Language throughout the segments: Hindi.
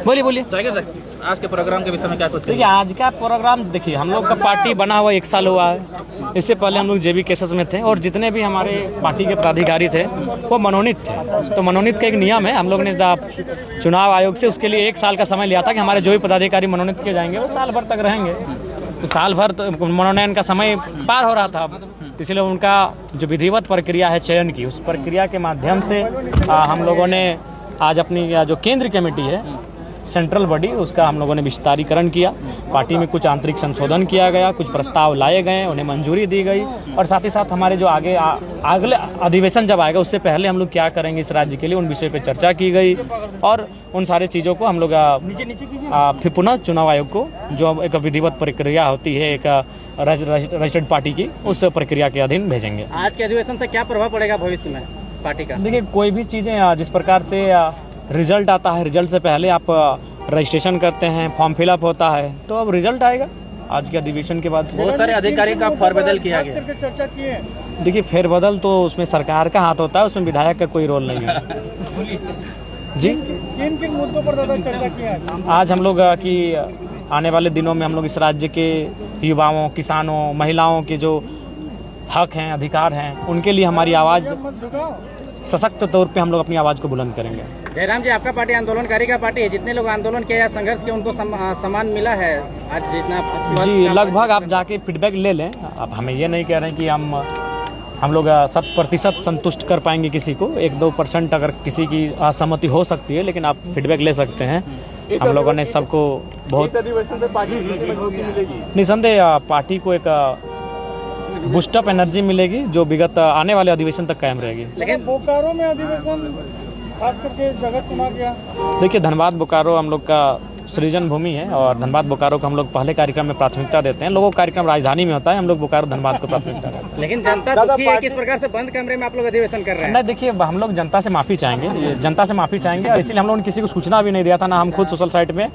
बोलिए बोलिए। आज के प्रोग्राम के विषय में क्या कुछ देखिए, आज का प्रोग्राम देखिए, हम लोग का पार्टी बना हुआ 1 साल हुआ है। इससे पहले हम लोग जेबी केसेस में थे और जितने भी हमारे पार्टी के पदाधिकारी थे वो मनोनीत थे। तो मनोनीत का एक नियम है, हम लोग ने चुनाव आयोग से उसके लिए 1 साल का समय लिया था कि हमारे जो भी पदाधिकारी मनोनीत किए जाएंगे वो साल भर तक रहेंगे। तो साल भर तो मनोनयन का समय पार हो रहा था, इसलिए उनका जो विधिवत प्रक्रिया है चयन की, उस प्रक्रिया के माध्यम से हम लोगों ने आज अपनी जो केंद्र कमेटी है, सेंट्रल बॉडी, उसका हम लोगों ने विस्तारीकरण किया। पार्टी में कुछ आंतरिक संशोधन किया गया, कुछ प्रस्ताव लाए गए, उन्हें मंजूरी दी गई और साथ ही साथ हमारे जो आगे अगले अधिवेशन जब आएगा उससे पहले हम लोग क्या करेंगे इस राज्य के लिए, उन विषय पर चर्चा की गई और उन सारी चीज़ों को हम लोग फिर पुनः चुनाव आयोग को जो एक विधिवत प्रक्रिया होती है एक रजिस्टर्ड पार्टी की, उस प्रक्रिया के अधीन भेजेंगे। आज के अधिवेशन से क्या प्रभाव पड़ेगा भविष्य में पार्टी का? देखिए, कोई भी चीज़ें जिस प्रकार से रिजल्ट आता है, रिजल्ट से पहले आप रजिस्ट्रेशन करते हैं, फॉर्म फिलअप होता है, तो अब रिजल्ट आएगा आज के अधिवेशन के बाद से। बहुत सारे अधिकारी का फेरबदल किया गया। चर्चा किए। देखिए, फेरबदल तो उसमें सरकार का हाथ होता है, उसमें विधायक का कोई रोल नहीं है। जी, किन किन मुद्दों पर ज़्यादा चर्चा किया है? आज हम लोग कि आने वाले दिनों में हम लोग इस राज्य के युवाओं, किसानों, महिलाओं के जो हक हैं, अधिकार हैं, उनके लिए हमारी आवाज़ सशक्त तौर पे हम लोग अपनी आवाज़ को बुलंद करेंगे। जयराम जी, आपका पार्टी आंदोलनकारी का पार्टी है, जितने लोग आंदोलन किया या संघर्ष किया उनको सम्मान मिला है आज जितना? जी, लगभग आप जाके फीडबैक ले लें। अब हमें ये नहीं कह रहे हैं कि हम लोग 100% संतुष्ट कर पाएंगे किसी को, 1-2% अगर किसी की असहमति हो सकती है, लेकिन आप फीडबैक ले सकते हैं। हम लोगों ने सबको बहुत निसंदेह पार्टी को एक बूस्टअप एनर्जी मिलेगी जो विगत आने वाले अधिवेशन तक कायम रहेगी। लेकिन बोकारो में अधिवेशन खास करके जगह चुना गया। देखिए, धनबाद बोकारो हम लोग का सृजन भूमि है और धनबाद बोकारो को हम लोग पहले कार्यक्रम में प्राथमिकता देते हैं। लोगों का कार्यक्रम राजधानी में होता है, हम लोग बोकारो धनबाद को प्राथमिकता देते हैं। लेकिन जनता दुखी है, किस प्रकार से बंद कमरे में आप लोग अधिवेशन कर रहे हैं? नहीं, देखिए, हम लोग जनता से माफ़ी चाहेंगे, जनता से माफ़ी चाहेंगे और इसीलिए हम लोगों ने किसी को सूचना भी नहीं दिया था, ना हम खुद सोशल साइट में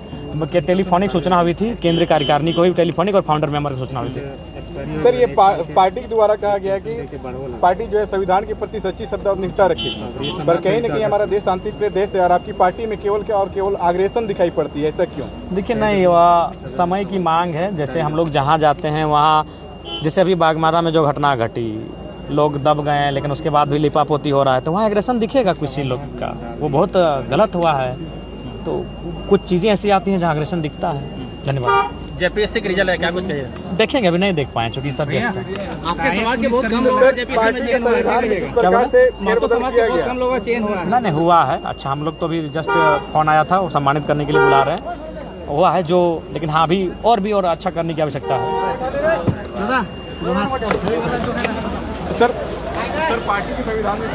टेलीफोनिक सूचना हुई थी, केंद्रीय कार्यकारिणी को भी टेलीफोनिक और फाउंडर मेंबर की सूचना हुई थी। सर, ये पार्टी के द्वारा कहा गया कि पार्टी जो है संविधान के प्रति सच्ची श्रद्धा और निष्ठा रखेगी, पर कहीं न कहीं हमारा देश शांति प्रिय देश है और आपकी पार्टी में केवल आग्रेसन दिखाई पड़ती है, ऐसा क्यों? देखिए, नहीं, वह समय की मांग है। जैसे हम लोग जहाँ जाते हैं वहाँ, जैसे अभी बागमारा में जो घटना घटी, लोग दब गए हैं लेकिन उसके बाद भी लिपापोती हो रहा है, तो वहाँ एग्रेशन दिखेगा किसी लोग का, वो बहुत गलत हुआ है। तो कुछ चीज़ें ऐसी आती हैं जहाँ एग्रेशन दिखता है। धन्यवाद। जेपीएससी का रिजल्ट है, क्या कुछ कहिए? देखेंगे, अभी नहीं देख पाए चूँकि सब व्यस्त हैं। आपके समाज के बहुत कम लोग चयन हुआ नहीं हुआ है। अच्छा, हम लोग तो अभी जस्ट फोन आया था, वो सम्मानित करने के लिए बुला रहे हैं, हुआ है जो, लेकिन हाँ अभी और अच्छा करने की आवश्यकता है। सर, पार्टी के संविधान में